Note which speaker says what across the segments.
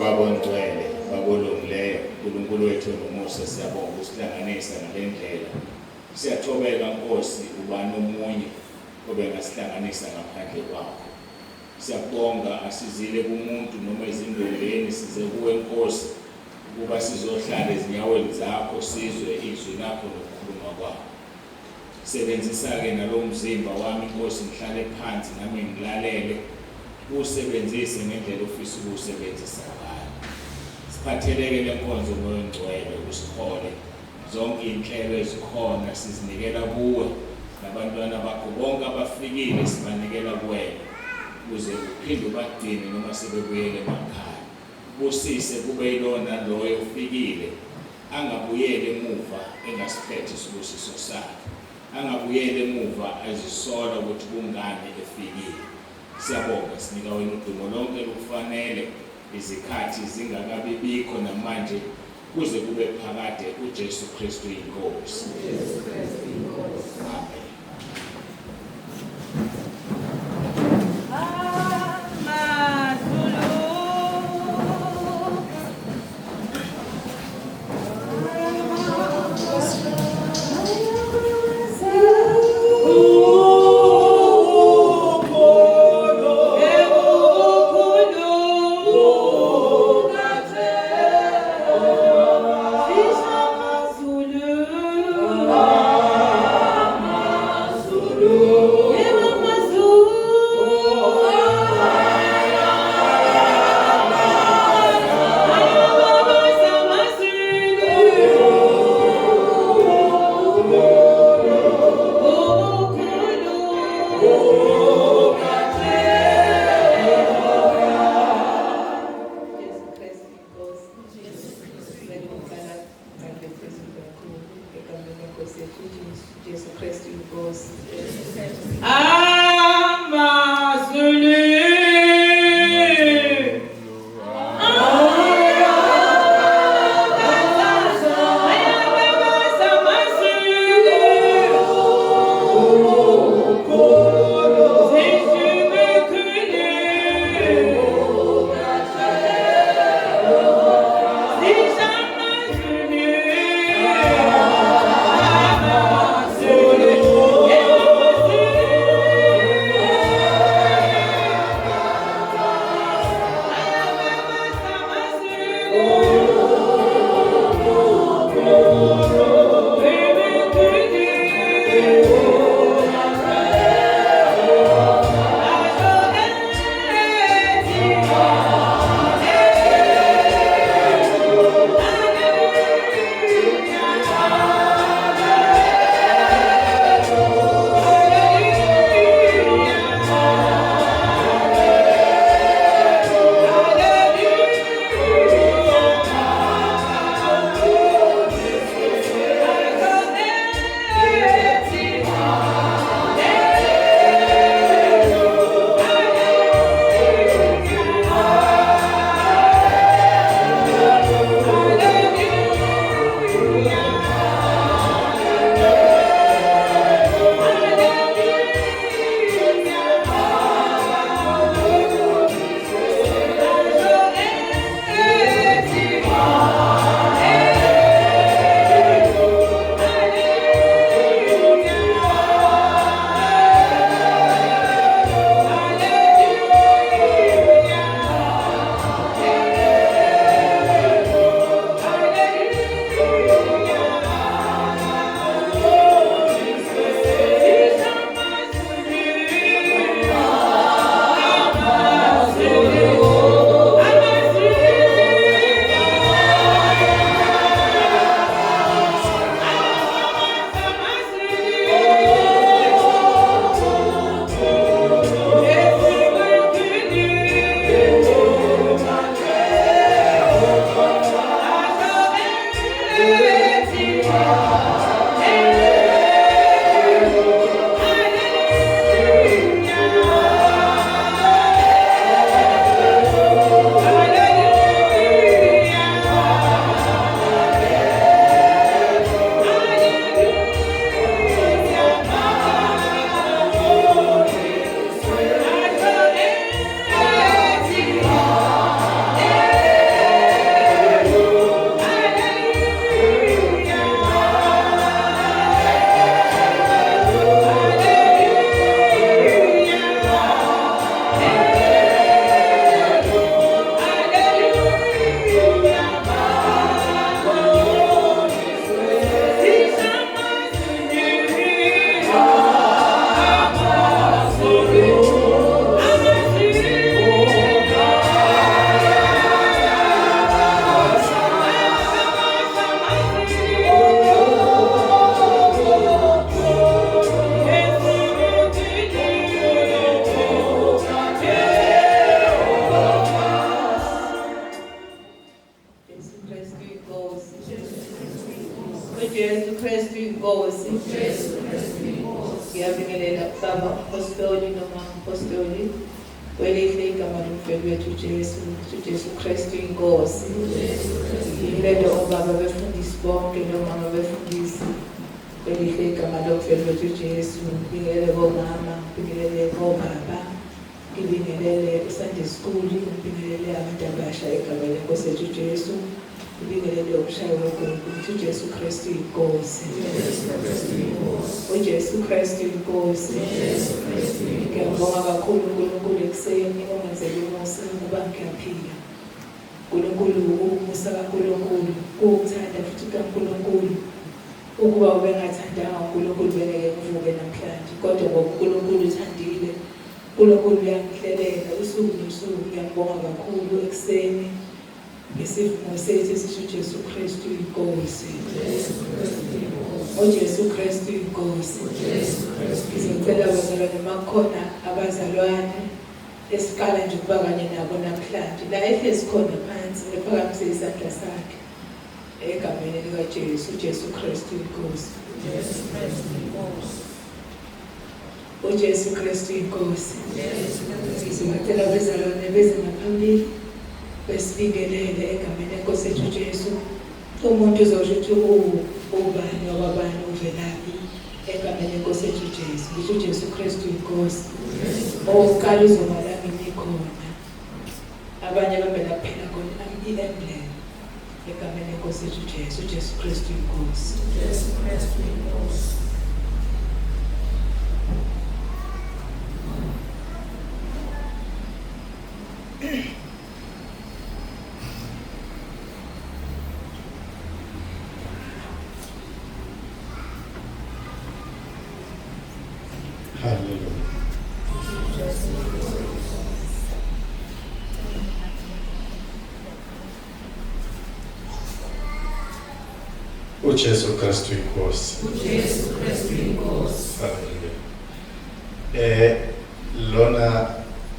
Speaker 1: babongcwele babolungileyo uNkulunkulu wethu nomusa siyabonga ukusihlanganisa ngale ndlela. Siyathobeka Nkosi ubani omunye obengasihlanganisa ngaphandle kwakho. Siyabonga asizile kumuntu noma ezindongeni size kuwe Nkosi ukuba sizohlala ezinyaweni zakho sizwe izwi lakho nokukhuluma kwakho. Sebenzisa-ke nalomzimba wami Nkosi ngihlale phansi nami ngilalele usebenzise ngendlela ofisa ukusebenzisa ngayo. Siphatheleke lenkonzo moya ongcwele usikhole zonke inhlelo ezikhona sizinikela kuwe nabantwana bakho bonke abafikile sibanikela kuwena ukuze uphinde ubagcine noma sebebuyele emakhaya. Busise kube yilona loyo ufikile angabuyele emuva engasiphethe isibusiso sakhe, angabuyele emuva azisola ukuthi kungani efikile. Siyabonga sinika wena udumo lonke lukufanele izikhathi zingakabi bikho namanje kuze kube phakade uJesu Kristu inkosi. Amen.
Speaker 2: Zulu. inkosi. Ngiyabingelela baba apostoli noma apostoli kwelihle igama lomfeki wethu Jesu Kristu inkosi. Ngiyabingelela obaba befundisi bonke nomama befundisi kwelihle igama lomfeki wethu Jesu. Ngibingelele bomama, ngibingelele bobaba, ngibingelele Sunday school, ngibingelele abantu abasha egama lenkosi yethu Jesu. Ngibingelele umshayi wegumbi uJesu Kristu inkosi. uJesu Kristu inkosi. Ngiyabonga kakhulu uNkulunkulu ekuseni ongenzele umusa ukuba ngiyaphila. uNkulunkulu umusa kaNkulunkulu, ukuthanda futhi kaNkulunkulu. Ukuba ubengathandanga uNkulunkulu bengeke ngivuke namhlanje, kodwa ngoba uNkulunkulu uthandile, uNkulunkulu uyangihlelela usuku nosuku. Ngiyabonga kakhulu ekuseni ngesivumo sethu esithi uJesu Kristu inkosi. uJesu Kristu inkosi. Ngizocela abazalwane makukhona abazalwane esiqala nje ukuba kanye nabo namhlanje la ehlezi khona phansi ephakamise isandla sakhe egameni likaJesu. uJesu Kristu inkosi. uJesu Kristu inkosi. Ngizocela abazalwane beze ngaphambili besibingelele egameni lenkosi yethu Jesu. Umuntu uzosho ukuthi ubani wabani uvelaphi egameni lenkosi yethu Jesu. Ngisho uJesu Kristu inkosi. Oqala uzomala ngini khona. Abanye bavela kuphela khona i-emblem egameni lenkosi yethu Jesu. uJesu Kristu inkosi. uJesu Kristu inkosi.
Speaker 3: uJesu Kristu inkosi.
Speaker 2: uJesu Kristu inkosi.
Speaker 3: Hallelujah. Lona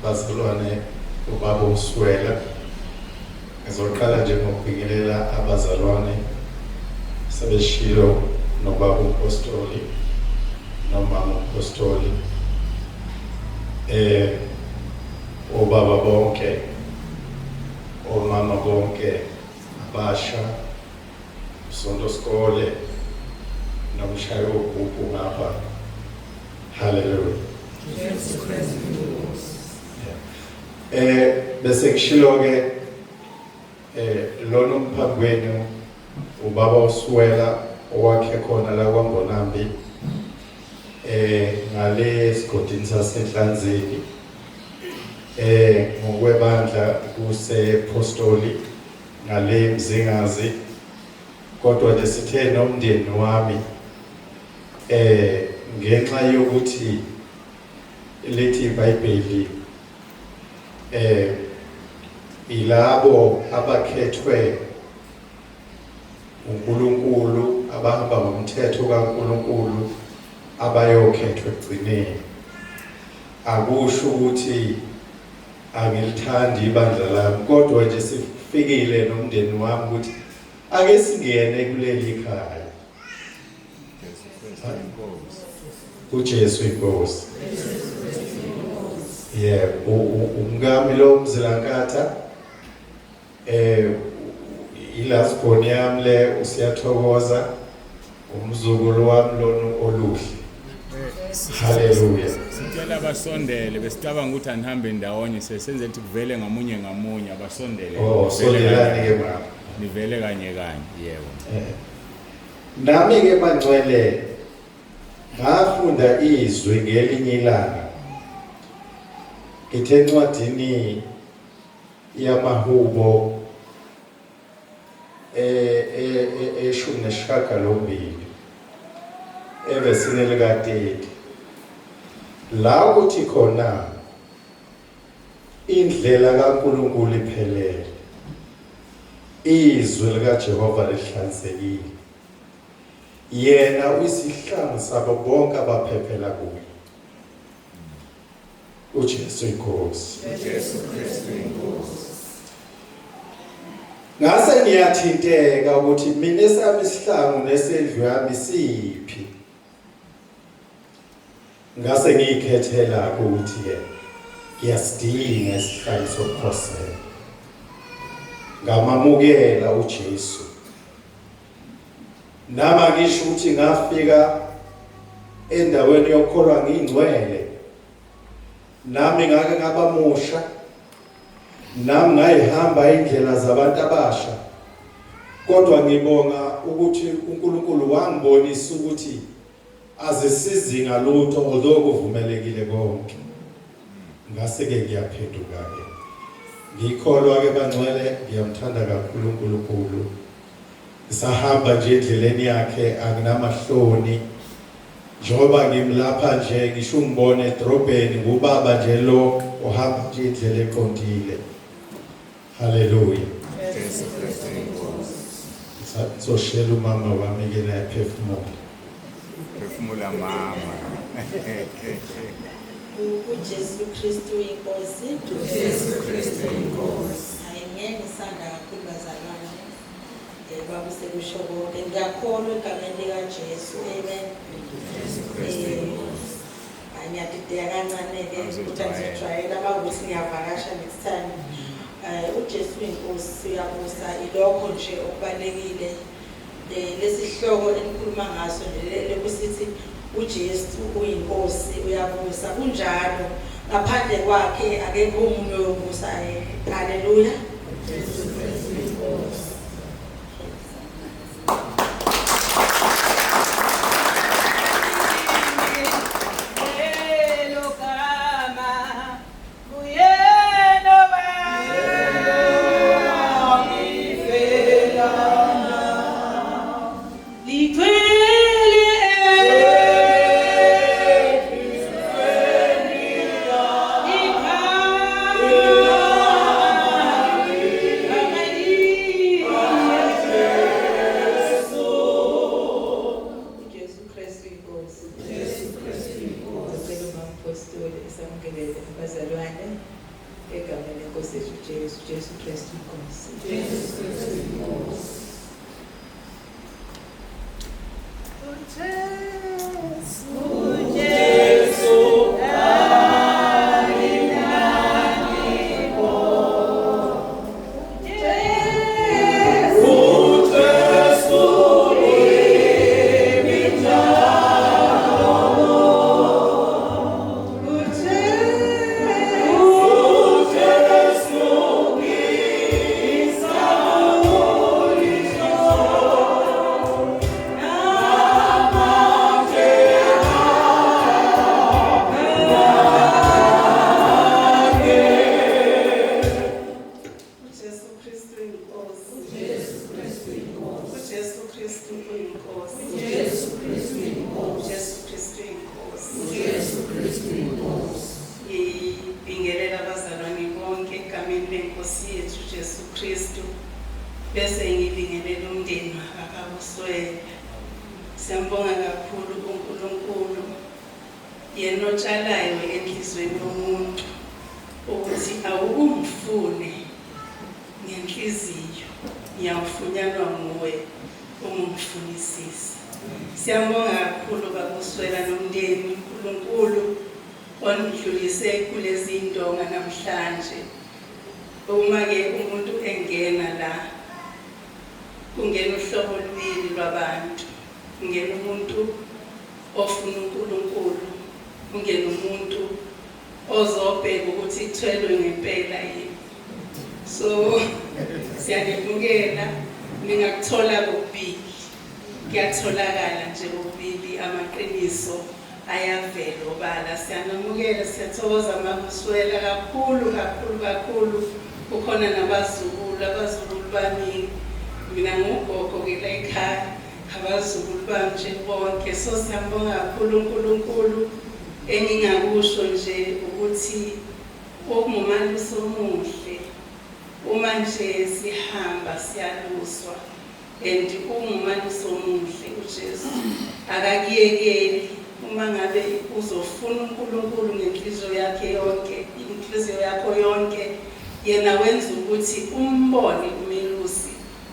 Speaker 3: bazalwane ubaba uSwela. Ngizoqala nje ngokubingelela abazalwane sebeshilo nobaba umpostoli nomama umpostoli. Obaba bonke, omama bonke abasha, sonto skole nomshayi wogubhu ngapha. Hallelujah.
Speaker 2: uJesu Kristu inkosi.
Speaker 3: Bese kushilo-ke lona umphambi kwenu ubaba uSwela owakhe khona la kwaMbonambi ngale esigodini saseNhlanzeni ngokwebandla kusepostoli ngale Mzingazi. Kodwa nje sithe nomndeni wami ngenxa yokuthi lithi iBhayibheli ilabo abakhethwe uNkulunkulu abahamba ngomthetho kaNkulunkulu abayokhethwa ekugcineni. Akusho ukuthi angilithandi ibandla lami, kodwa nje sifikile nomndeni wami ukuthi ake singene kuleli khaya. uJesu inkosi. Umngami lo Mzilankatha ilasibhoni yami le usiyathokoza, umzukulu wami lona oluhle. Hallelujah.
Speaker 1: Sicela abasondele, besicabanga ukuthi anihambe ndawonye sesenze ukuthi kuvele ngamunye ngamunye abasondele.
Speaker 3: Sondelani ke mama.
Speaker 1: Nivele kanye kanye. Yebo.
Speaker 3: Nami ke mangcwele ngafunda izwi ngelinye ilanga. Ngithe encwadini yamaHubo eshumi nesishiyagalombili evesini lika-30 la uthi khona indlela kaNkulunkulu iphelele, izwi likaJehova lihlanzekile, yena uyisihlangu sabo bonke abaphephela kuye. uJesu inkosi.
Speaker 1: uJesu Kristu inkosi.
Speaker 3: Ngase ngiyathinteka ukuthi mina esami isihlangu nesendlu yami siphi. ngase ngiyikhethela ukuthi ke ngiyasidinga isihlalo sokukhosela ngamamukela uJesu nama ngisho ukuthi ngafika endaweni yokukholwa ngingcwele nami ngake ngabamusha nami ngayihamba indlela zabantu abasha kodwa ngibonga ukuthi uNkulunkulu wangibonisa ukuthi azisizi ngalutho although kuvumelekile konke ngase ke ngiyaphenduka ke ngikholwa ke bangcwele ngiyamthanda kakhulu uNkulunkulu ngisahamba nje endleleni yakhe anginamahloni njengoba ngimlapha nje ngisho ngibone edrobheni ngubaba nje lo ohamba nje indlela eqondile haleluya so shela umama wami ke la
Speaker 1: Phefumula mama.
Speaker 4: uJesu Kristu inkosi.
Speaker 2: uJesu Kristu inkosi.
Speaker 4: Ngeke ngisanda kakhulu bazalwane. Baba sekusho konke ngiyakholwa egameni likaJesu. Amen. Ngiyadideka kancane ke ukuthi ngizojwayela bakuthi ngiyavakasha next time. uJesu inkosi siyabusa ilokho nje okubalekile. Lesihloko enikhuluma ngaso nje lekusithi uJesu uyinkosi uyabusa kunjalo ngaphandle kwakhe akekho umuntu oyobusa haleluya uJesu Kristu inkosi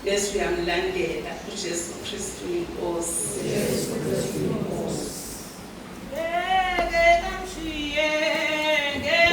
Speaker 4: bese uyamlandela uJesu Kristu inkosi.